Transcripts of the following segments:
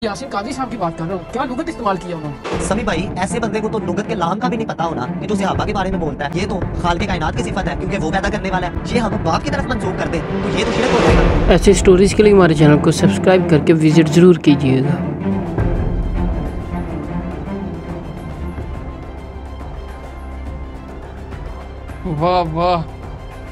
यासीन कादरी साहब की बात कर रहा हूँ, क्या लुगत इस्तेमाल किया उन्होंने। समी भाई, ऐसे बंदे को तो लुगत के लाम का भी नहीं पता होना कि जो सहाबा के बारे में बोलता है। ये तो खालिक कायनात की सिफत है क्योंकि वो पैदा करने वाला है। ये हम बाप की तरफ मंसूब कर दें तो ये तो शिरक हो जाएगा। ऐसे स्टोरीज के लिए हमारे चैनल को सब्सक्राइब करके विजिट जरूर कीजिएगा। वाह वाह,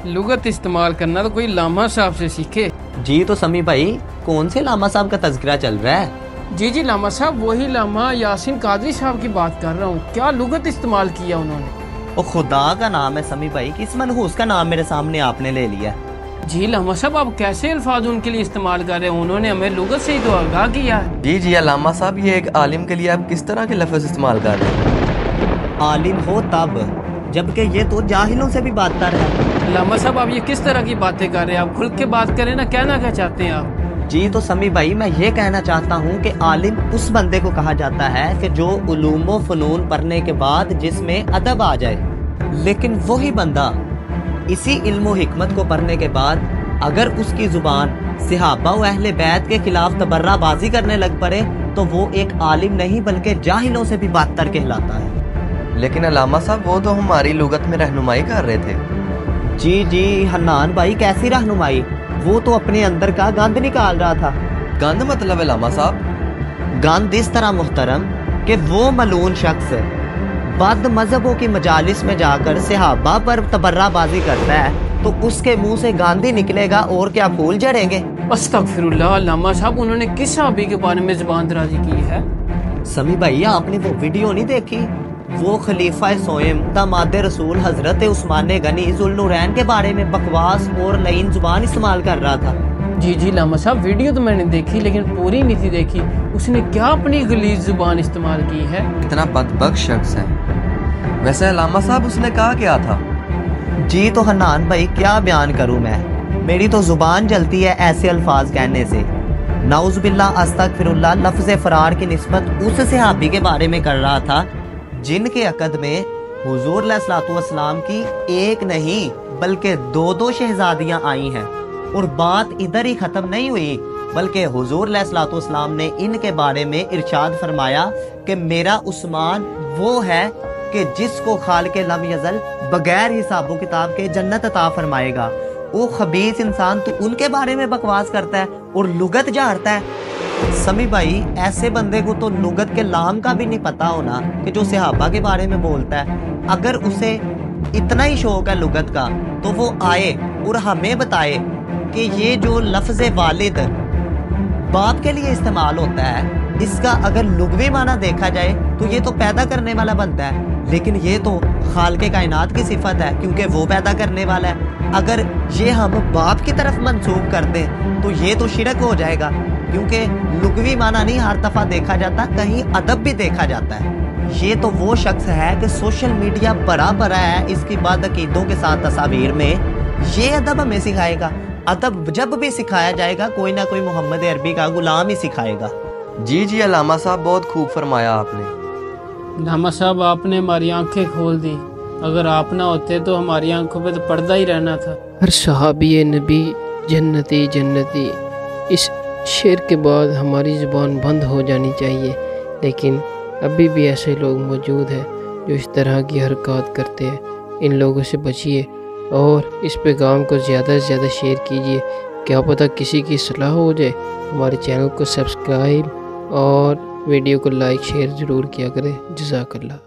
लुगत इस्तेमाल करना तो कोई लामा साहब से सीखे। जी तो समी भाई, कौन से लामा साहब का तज़किरा चल रहा है? जी लामा साहब, वही लामा यासीन कादरी साहब की बात कर रहा हूँ। क्या लुगत इस्तेमाल किया उन्होंने। वो खुदा का नाम है समी भाई, किस मनहूस का नाम मेरे सामने आपने ले लिया। जी लामा साहब, आप कैसे अल्फाज उनके लिए इस्तेमाल कर रहे हैं? उन्होंने हमें लुगत से ही तो आगाह किया है। जी लामा साहब, ये एक आलिम के लिए आप किस तरह के लफ्ज़ इस्तेमाल कर रहे हैं? आलिम हो तब जबकि ये तो जाहिलों से भी बदतर है। लामा साहब, आप ये किस तरह की बातें कर रहे हैं? आप खुल के बात करें ना, कहना क्या चाहते हैं आप? जी तो समी भाई, मैं ये कहना चाहता हूँ कि आलिम उस बंदे को कहा जाता है कि जो उलूम व फ़नून पढ़ने के बाद जिसमें अदब आ जाए। लेकिन वही बंदा इसी इल्म व हिकमत को पढ़ने के बाद अगर उसकी जुबान सहाबा व अहले बैत के खिलाफ तबर्राबाजी करने लग पड़े तो वो एक आलिम नहीं बल्कि जाहिलों से भी बदतर कहलाता है। लेकिन अलामा साहब, वो तो हमारी लुगत में रहनुमाई कर रहे थे। जी हन्नान भाई, कैसी रहनुमाई? वो तो अपने अंदर का गंद निकाल रहा था। गंद मतलब अलामा साहब? गंद इस तरह मुहतरम कि वो मलून शख्स बद मजहबों की मजालिस में जाकर सहाबा पर तबर्राबाजी करता है तो उसके मुंह से गंद ही निकलेगा और क्या फूल झड़ेंगे। अस्तगफिरुल्लाह। लामा साहब, उन्होंने किस सहाबी के बारे में जुबान दराजी की है? समी भाई, आपने वो वीडियो नहीं देखी? वो खलीफा सोएम दामाद रसूल हजरत उस्मान गनी जुल्नूरैन के बारे में बकवास और लईन जुबान इस्तेमाल कर रहा था। जी लामा साहब, वीडियो तो मैंने देखी लेकिन पूरी नहीं थी देखी। उसने क्या अपनी गलीज जुबान इस्तेमाल की है? इतना बदबख्त शख्स है। वैसे अलामा साहब, उसने कहा क्या था? जी तो हन्नान भाई, क्या बयान करूं मैं, मेरी तो जुबान जलती है ऐसे अल्फाज कहने से। नाउज़ुबिल्लाह अस्तगफिरुल्लाह लफ्ज़ फरार की निस्बत उस सहाबी के बारे में कर रहा था जिनके अकद में हुजूर अलैहिस्सलाम की एक नहीं बल्कि दो शहजादियां आई हैं। और बात इधर ही खत्म नहीं हुई बल्कि हुजूर अलैहिस्सलाम ने इनके बारे में इरशाद फरमाया कि मेरा उस्मान वो है कि जिसको खालिक लम यज़ल बगैर हिसाबो किताब के जन्नत अता फरमाएगा। वो खबीस इंसान तो उनके बारे में बकवास करता है और लुगत झाड़ता है। समी भाई, ऐसे बंदे को तो लुगत के लाम का भी नहीं पता होना कि जो सहाबा के बारे में बोलता है। अगर उसे इतना ही शौक है लुगत का तो वो आए और हमें बताए कि ये जो लफ्ज़ वालिद बाप के लिए इस्तेमाल होता है, इसका अगर लुगवी माना देखा जाए तो ये तो पैदा करने वाला बनता है। लेकिन ये तो खालिक कायनात की सिफत है क्योंकि वो पैदा करने वाला है। अगर ये हम बाप की तरफ मंसूब कर दें तो ये तो शिरक हो जाएगा क्योंकि लुगवी माना नहीं हर दफा देखा जाता, कहीं अदब भी देखा जाता है। ये तो वो शख्स है कि सोशल मीडिया भरा है इसकी बदअकीदों के साथ तस्वीर में। ये अदब हमें सिखाएगा। अदब जब भी सिखाया जाएगा कोई ना कोई मोहम्मद अरबी का गुलाम ही सिखाएगा। जी अलामा साहब, बहुत खूब फरमाया आपने। लामा साहब, आपने हमारी आंखें खोल दी। अगर आप ना होते तो हमारी आंखों पे तो पर्दा ही रहना था। हर सहाबी नबी जन्नती जन्नती, इस शेर के बाद हमारी ज़ुबान बंद हो जानी चाहिए। लेकिन अभी भी ऐसे लोग मौजूद हैं जो इस तरह की हरकत करते हैं। इन लोगों से बचिए और इस पैगाम को ज़्यादा से ज़्यादा शेयर कीजिए। क्या पता किसी की सलाह हो जाए। हमारे चैनल को सब्सक्राइब और वीडियो को लाइक शेयर ज़रूर किया करें। जज़ाकल्लाह।